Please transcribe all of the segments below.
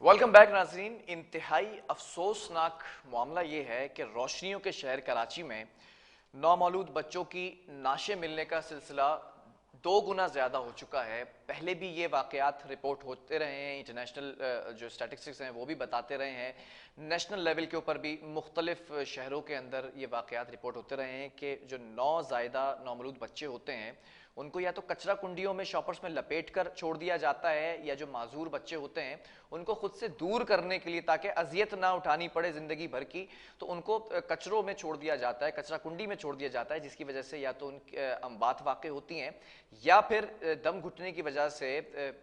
Welcome back नाजरीन। इंतहाई अफसोसनाक मामला ये है कि रोशनियों के शहर कराची में नौमौलूद बच्चों की नाशे मिलने का सिलसिला 2 गुना ज़्यादा हो चुका है। पहले भी ये वाक़यात रिपोर्ट होते रहे हैं, इंटरनेशनल जो स्टैटिस्टिक्स हैं वो भी बताते रहे हैं, नेशनल लेवल के ऊपर भी मुख्तलिफ शहरों के अंदर ये वाक़यात रिपोर्ट होते रहे हैं कि जो नौज़ायदा नौमौलूद बच्चे होते हैं उनको या तो कचरा कुंडियों में शॉपर्स में लपेट कर छोड़ दिया जाता है, या जो माजूर बच्चे होते हैं उनको खुद से दूर करने के लिए ताकि अजियत ना उठानी पड़े ज़िंदगी भर की, तो उनको कचरों में छोड़ दिया जाता है, कचरा कुंडी में छोड़ दिया जाता है, जिसकी वजह से या तो उनकी अमवात वाक़ होती हैं या फिर दम घुटने की वजह से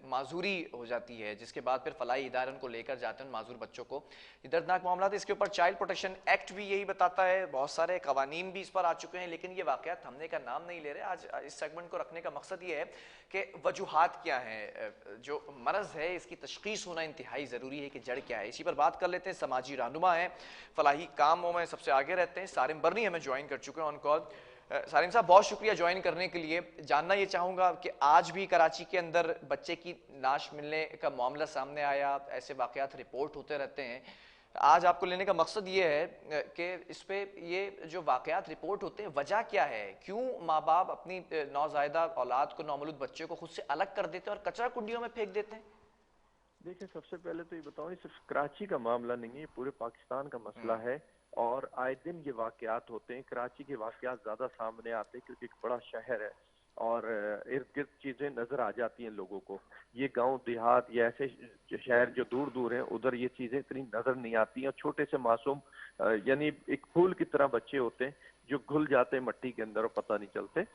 माजूरी हो जाती है, जिसके बाद फिर फलाई इदारे उनको लेकर जाते हैं उन माजूर बच्चों को। दर्दनाक मामला था। इसके ऊपर चाइल्ड प्रोटेक्शन एक्ट भी यही बताता है, बहुत सारे कवानीन भी इस पर आ चुके हैं, लेकिन ये वाक़यात थमने का नाम नहीं ले रहे। आज इस सेगमेंट को रखने का मकसद ये है कि वजूहात क्या हैं, जो मरज़ है इसकी तशख़ीस होना इंतहाई ज़रूरी है कि जड़ क्या है। इसी पर बात कर लेते हैं। समाजी रहनुमा हैं, फलाही कामों में सबसे आगे रहते हैं, सारिम बरनी हमें ज्वाइन कर चुके हैं ऑन कॉल। सारिम साहब, बहुत शुक्रिया ज्वाइन करने के लिए। जानना ये चाहूँगा कि आज भी कराची के अंदर बच्चे की नाश मिलने का मामला सामने आया, ऐसे वाक़यात रिपोर्ट होते रहते हैं। आज आपको लेने का मकसद ये है कि इस पे ये जो वाक़यात रिपोर्ट होते हैं वजह क्या है, क्यों माँ बाप अपनी नौज़ायदा औलाद को, नौमौलूद बच्चे को खुद से अलग कर देते हैं और कचरा कुंडियों में फेंक देते हैं? देखिए, सबसे पहले तो ये बताऊं, ये सिर्फ कराची का मामला नहीं है, ये पूरे पाकिस्तान का मसला है। और आए दिन ये वाकयात होते हैं। कराची के वाकयात ज़्यादा सामने आते हैं क्योंकि एक बड़ा शहर है और इर्द गिर्द चीज़ें नज़र आ जाती हैं लोगों को। ये गांव देहात या ऐसे शहर जो दूर दूर हैं, उधर ये चीज़ें इतनी नज़र नहीं आती हैं। और छोटे से मासूम यानी एक फूल की तरह बच्चे होते हैं जो घुल जाते हैं मट्टी के अंदर और पता नहीं चलते।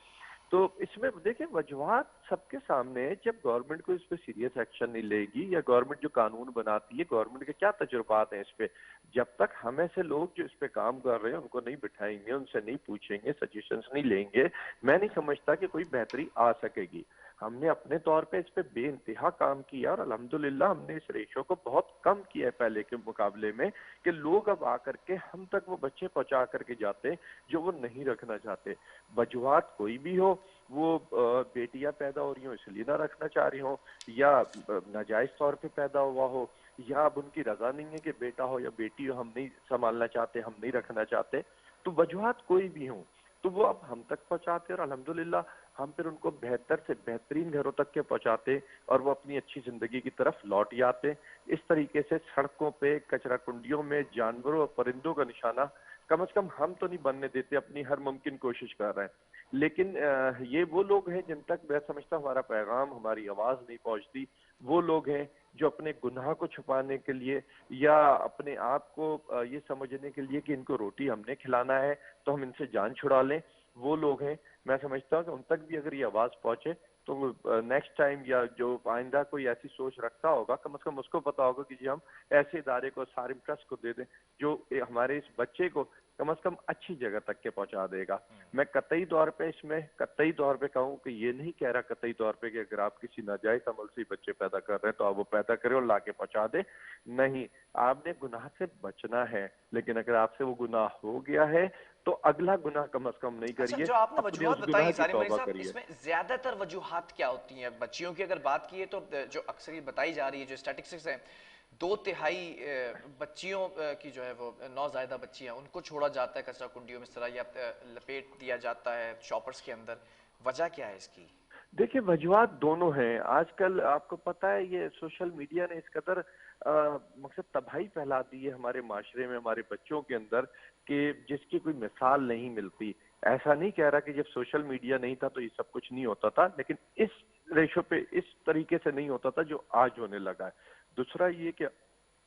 तो इसमें देखिए, वजूहात सबके सामने है। जब गवर्नमेंट को इस पे सीरियस एक्शन नहीं लेगी या गवर्नमेंट जो कानून बनाती है, गवर्नमेंट के क्या तजुर्बात हैं इस पे, जब तक हम ऐसे लोग जो इस पे काम कर रहे हैं उनको नहीं बिठाएंगे, उनसे नहीं पूछेंगे, सजेशंस नहीं लेंगे, मैं नहीं समझता कि कोई बेहतरी आ सकेगी। हमने अपने तौर पे इस पे बेइंतहा काम किया और अल्हम्दुलिल्लाह हमने इस रेशो को बहुत कम किया है पहले के मुकाबले में, कि लोग अब आकर के हम तक वो बच्चे पहुंचा करके जाते हैं जो वो नहीं रखना चाहते। वजूहात कोई भी हो, वो बेटियां पैदा हो रही हो इसलिए ना रखना चाह रही हो, या नाजायज तौर पे पैदा हुआ हो, या अब उनकी रजा नहीं है कि बेटा हो या बेटी हो, हम नहीं संभालना चाहते, हम नहीं रखना चाहते, तो वजूहात कोई भी हो तो वो अब हम तक पहुंचाते और अल्हम्दुलिल्लाह हम फिर उनको बेहतर से बेहतरीन घरों तक के पहुंचाते और वो अपनी अच्छी जिंदगी की तरफ लौट जाते। इस तरीके से सड़कों पे, कचरा कुंडियों में जानवरों और परिंदों का निशाना कम से कम हम तो नहीं बनने देते, अपनी हर मुमकिन कोशिश कर रहे हैं। लेकिन ये वो लोग हैं जिन तक मैं समझता हूँ हमारा पैगाम, हमारी आवाज नहीं पहुंचती। वो लोग हैं जो अपने गुनाह को छुपाने के लिए या अपने आप को ये समझने के लिए कि इनको रोटी हमने खिलाना है तो हम इनसे जान छुड़ा लें, वो लोग हैं। मैं समझता हूँ कि उन तक भी अगर ये आवाज पहुंचे तो नेक्स्ट टाइम या जो आइंदा कोई ऐसी सोच रखता होगा, कम से कम उसको पता होगा कि जी हम ऐसे इदारे को, सारिम ट्रस्ट को दे दें जो हमारे इस बच्चे को कम से कम अच्छी जगह तक के पहुंचा देगा। मैं कतई तौर पे इसमें कतई तौर पे कहूँ कि ये नहीं कह रहा कतई तौर पे कि अगर आप किसी नाजायज अमल से बच्चे पैदा कर रहे हैं तो आप वो पैदा करें और ला के पहुंचा दे। नहीं, आपने गुनाह से बचना है, लेकिन अगर आपसे वो गुनाह हो गया है तो अगला गुनाह कम से कम नहीं अच्छा, करिए, जो आपने अपने वजूहत उस गुनाह बताई की सारिम भाई तौबा साहब, करिए। इसमें ज्यादातर वजूहत क्या होती हैं? बच्चियों की अगर बात की है तो जो अक्सर ये बताई जा रही है, जो स्टैटिस्टिक्स है, 2/3 बच्चियों की जो है वो नौज़ायदा बच्चियां, उनको छोड़ा जाता है कचरा कुंडियों में इस तरह, या लपेट दिया जाता है शॉपर्स के अंदर। वजह क्या है इसकी? देखिए, वजूहात दोनों हैं। आजकल आपको पता है ये सोशल मीडिया ने इस कदर मकसद तबाही फैला दी है हमारे माशरे में, हमारे बच्चों के अंदर, कि जिसकी कोई मिसाल नहीं मिलती। ऐसा नहीं कह रहा कि जब सोशल मीडिया नहीं था तो ये सब कुछ नहीं होता था, लेकिन इस रेशो पे इस तरीके से नहीं होता था जो आज होने लगा है। दूसरा ये कि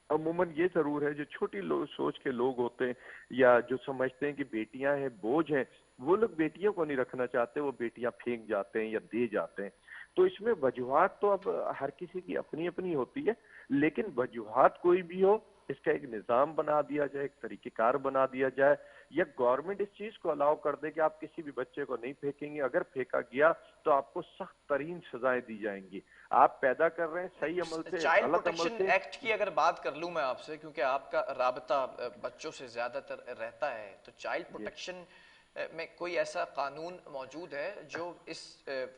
अमूमन ये जरूर है, जो छोटी सोच के लोग होते हैं या जो समझते हैं कि बेटियां हैं बोझ हैं, वो लोग बेटियों को नहीं रखना चाहते, वो बेटियां फेंक जाते हैं या दे जाते हैं। तो इसमें वजूहात तो अब हर किसी की अपनी अपनी होती है, लेकिन वजूहात कोई भी हो, इसका एक निज़ाम बना दिया जाए, एक तरीक़ेकार बना दिया जाए, या गवर्नमेंट इस चीज़ को अलाउ कर दे कि आप किसी भी बच्चे को नहीं फेंकेंगे, अगर फेंका गया तो आपको सख्त तरीन सजाएं दी जाएंगी। आप पैदा कर रहे हैं सही अमल से, चाइल्ड गलत अमल प्रोटेक्शन से। एक्ट की अगर बात कर लूं मैं आपसे, क्योंकि आपका राबता बच्चों से ज्यादातर रहता है, तो चाइल्ड जी, प्रोटेक्शन में कोई ऐसा कानून मौजूद है जो इस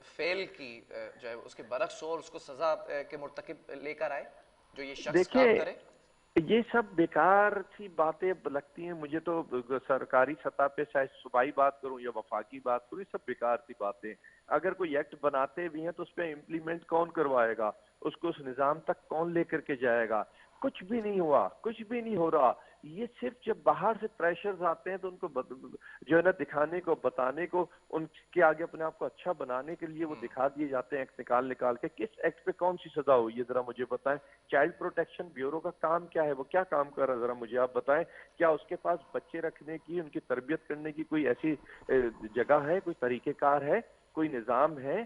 फेल की जो है उसके बरक्स हो और उसको सजा के मुर्तकिब लेकर आए? जो ये शख्स काम देखिए, करे? ये सब बेकार सी बातें लगती हैं मुझे तो। सरकारी सतह पे चाहे सूबाई बात करूं या वफाकी बात करूं, ये सब बेकार सी बातें। अगर कोई एक्ट बनाते भी हैं तो उस पर इम्प्लीमेंट कौन करवाएगा, उसको उस निजाम तक कौन लेकर के जाएगा? कुछ भी नहीं हुआ, कुछ भी नहीं हो रहा। ये सिर्फ जब बाहर से प्रेशर्स आते हैं तो उनको जो है ना दिखाने को, बताने को, उनके आगे अपने आप को अच्छा बनाने के लिए वो दिखा दिए जाते हैं एक्ट निकाल निकाल के। किस एक्ट पे कौन सी सजा हुई है जरा मुझे बताएं। चाइल्ड प्रोटेक्शन ब्यूरो का काम क्या है, वो क्या काम कर रहा है जरा मुझे आप बताएं। क्या उसके पास बच्चे रखने की, उनकी तरबियत करने की कोई ऐसी जगह है, कोई तरीकेकार है, कोई निजाम है?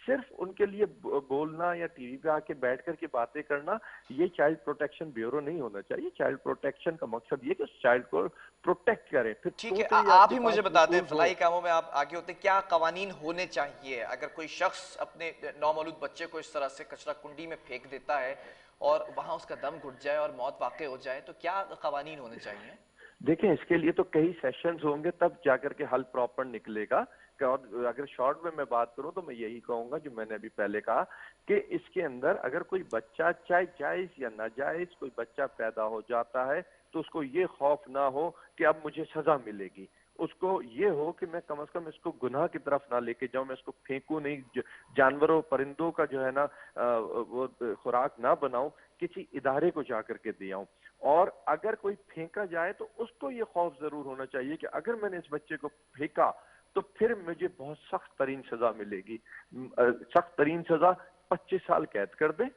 सिर्फ उनके लिए बोलना या टीवी पे आके बैठ कर के बातें करना, ये चाइल्ड प्रोटेक्शन ब्यूरो नहीं होना चाहिए। चाइल्ड प्रोटेक्शन का मकसद ये कि उस चाइल्ड को प्रोटेक्ट करे। फिर ठीक है, टोटली आप आपके ही मुझे पास बता दें, रूल्स हो। फलाही कामों में आप आगे होते, क्या कवानीन होने चाहिए अगर कोई शख्स अपने नौमौलूद बच्चे को इस तरह से कचरा कुंडी में फेंक देता है और वहां उसका दम घुट जाए और मौत वाक़ई हो जाए, तो क्या कवानीन होने चाहिए? देखें, इसके लिए तो कई सेशंस होंगे तब जाकर के हल प्रॉपर निकलेगा। और अगर शॉर्ट में मैं बात करूं तो मैं यही कहूंगा जो मैंने अभी पहले कहा कि इसके अंदर अगर कोई बच्चा, चाहे जायज या नाजायज कोई बच्चा पैदा हो जाता है, तो उसको ये खौफ ना हो कि अब मुझे सजा मिलेगी। उसको ये हो कि मैं कम से कम इसको गुनाह की तरफ ना लेके जाऊं, मैं इसको फेंकू नहीं, जानवरों परिंदों का जो है ना वो खुराक ना बनाऊं, किसी इदारे को जाकर के दे आऊं। और अगर कोई फेंका जाए तो उसको ये खौफ जरूर होना चाहिए कि अगर मैंने इस बच्चे को फेंका तो फिर मुझे बहुत सख्त तरीन सजा मिलेगी। सख्त तरीन सजा 25 साल कैद कर दे,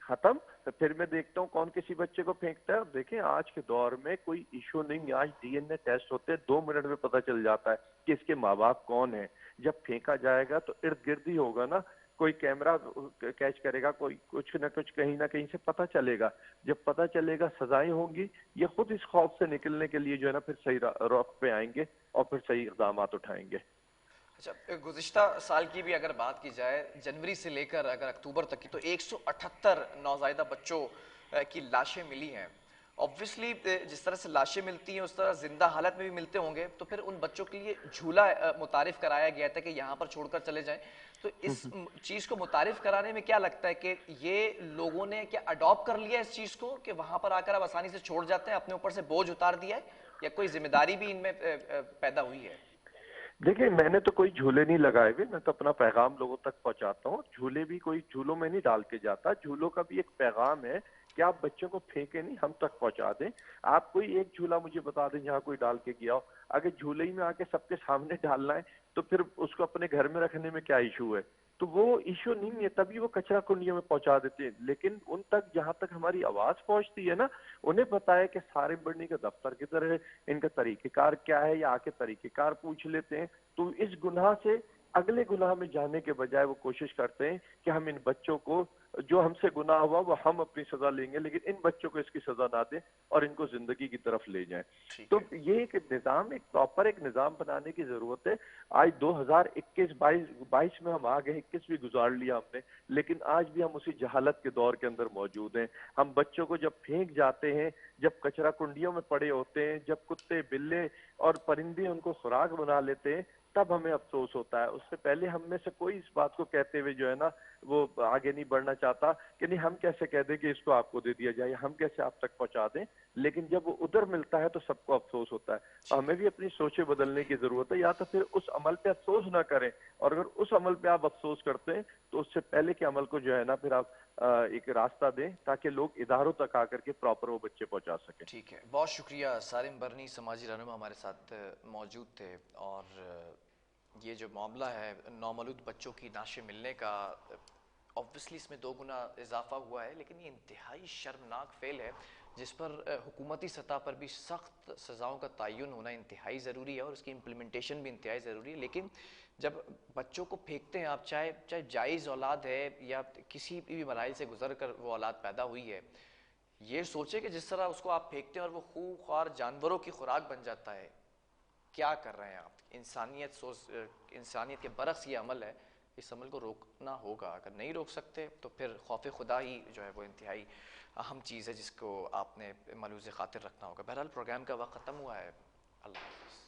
खत्म। तो फिर मैं देखता हूँ कौन किसी बच्चे को फेंकता है। और देखें, आज के दौर में कोई इशू नहीं, आज डीएनए टेस्ट होते हैं, 2 मिनट में पता चल जाता है कि इसके माँ बाप कौन है। जब फेंका जाएगा तो इर्द गिर्द ही होगा ना, कोई कैमरा कैच करेगा, कोई कुछ ना कुछ कहीं ना कहीं से पता चलेगा। जब पता चलेगा सजाएं होंगी, ये खुद इस खौफ से निकलने के लिए जो है ना फिर सही राह पे आएंगे और फिर सही इक़दाम उठाएंगे। अच्छा, गुज़िश्ता साल की भी अगर बात की जाए, जनवरी से लेकर अगर अक्टूबर तक की, तो 178 नौज़ायदा बच्चों की लाशें मिली हैं। ऑब्वियसली जिस तरह से लाशें मिलती हैं उस तरह जिंदा हालत में भी मिलते होंगे, तो फिर उन बच्चों के लिए झूला मुतारिफ कराया गया था कि यहाँ पर छोड़कर चले जाएं। तो इस चीज़ को मुतारिफ कराने में क्या लगता है कि ये लोगों ने क्या अडॉप्ट कर लिया इस चीज़ को कि वहाँ पर आकर अब आसानी से छोड़ जाते हैं, अपने ऊपर से बोझ उतार दिया है, या कोई जिम्मेदारी भी इनमें पैदा हुई है? देखिए, मैंने तो कोई झूले नहीं लगाए हुए, मैं तो अपना पैगाम लोगों तक पहुंचाता हूँ। झूले भी कोई झूलों में नहीं डाल के जाता, झूलों का भी एक पैगाम है कि आप बच्चों को फेंके नहीं, हम तक पहुंचा दें। आप कोई एक झूला मुझे बता दें जहाँ कोई डाल के गया हो। अगर झूले ही में आके सबके सामने डालना है तो फिर उसको अपने घर में रखने में क्या इशू है? तो वो इशू नहीं है, तभी वो कचरा कुंडियों में पहुंचा देते हैं। लेकिन उन तक जहां तक हमारी आवाज पहुंचती है ना, उन्हें पता है कि सारे बढ़ने का दफ्तर किधर है, इनका तरीकेकार क्या है, या आके तरीकेकार पूछ लेते हैं। तो इस गुनाह से अगले गुनाह में जाने के बजाय वो कोशिश करते हैं कि हम इन बच्चों को, जो हमसे गुनाह हुआ वो हम अपनी सजा लेंगे, लेकिन इन बच्चों को इसकी सजा ना दें और इनको जिंदगी की तरफ ले जाएं। ठीक तो है। ये एक निजाम, एक प्रॉपर एक निजाम बनाने की जरूरत है। आज 2021-22 में हम आ गए, 21 भी गुजार लिया हमने, लेकिन आज भी हम उसी जहालत के दौर के अंदर मौजूद हैं। हम बच्चों को जब फेंक जाते हैं, जब कचरा कुंडियों में पड़े होते हैं, जब कुत्ते बिल्ले और परिंदे उनको खुराक बना लेते हैं, तब हमें अफसोस होता है। उससे पहले हम में से कोई इस बात को कहते हुए जो है ना वो आगे नहीं बढ़ना चाहता कि नहीं हम कैसे कह दें कि इसको आपको दे दिया जाए, हम कैसे आप तक पहुंचा दें। लेकिन जब वो उधर मिलता है तो सबको अफसोस होता है। तो ठीक हमें है। भी अपनी सोचें बदलने की जरूरत है, या तो फिर उस अमल पे अफसोस ना करें, और अगर उस अमल पे आप अफसोस करते हैं तो उससे पहले के अमल को जो है ना फिर आप एक रास्ता दें ताकि लोग इदारों तक आकर के प्रॉपर वो बच्चे पहुंचा सकें। ठीक है, बहुत शुक्रिया। सारिम बरनी समाजी रहनुमा हमारे साथ मौजूद थे। और ये जो मामला है नौमौलूद बच्चों की नाशे मिलने का, ऑब्वियसली इसमें 2 गुना इजाफा हुआ है, लेकिन ये इंतहाई शर्मनाक फेल है जिस पर हुकूमती सतह पर भी सख्त सज़ाओं का तयन होना इंतहाई ज़रूरी है और उसकी इम्प्लीमेंटेशन भी इंतहाई ज़रूरी है। लेकिन जब बच्चों को फेंकते हैं आप, चाहे चाहे जायज़ औलाद है या किसी भी मराइल से गुजर कर वो औलाद पैदा हुई है, ये सोचे कि जिस तरह उसको आप फेंकते हैं और वो खूंखार जानवरों की खुराक बन जाता है, क्या कर रहे हैं आप? इंसानियत के बरक्स ये अमल है, इस अमल को रोकना होगा। अगर नहीं रोक सकते तो फिर खौफ खुदा ही जो है वो इंतहाई अहम चीज़ है जिसको आपने मलूज़ खातिर रखना होगा। बहरहाल प्रोग्राम का वक्त ख़त्म हुआ है। अल्लाह हाफ़िज़।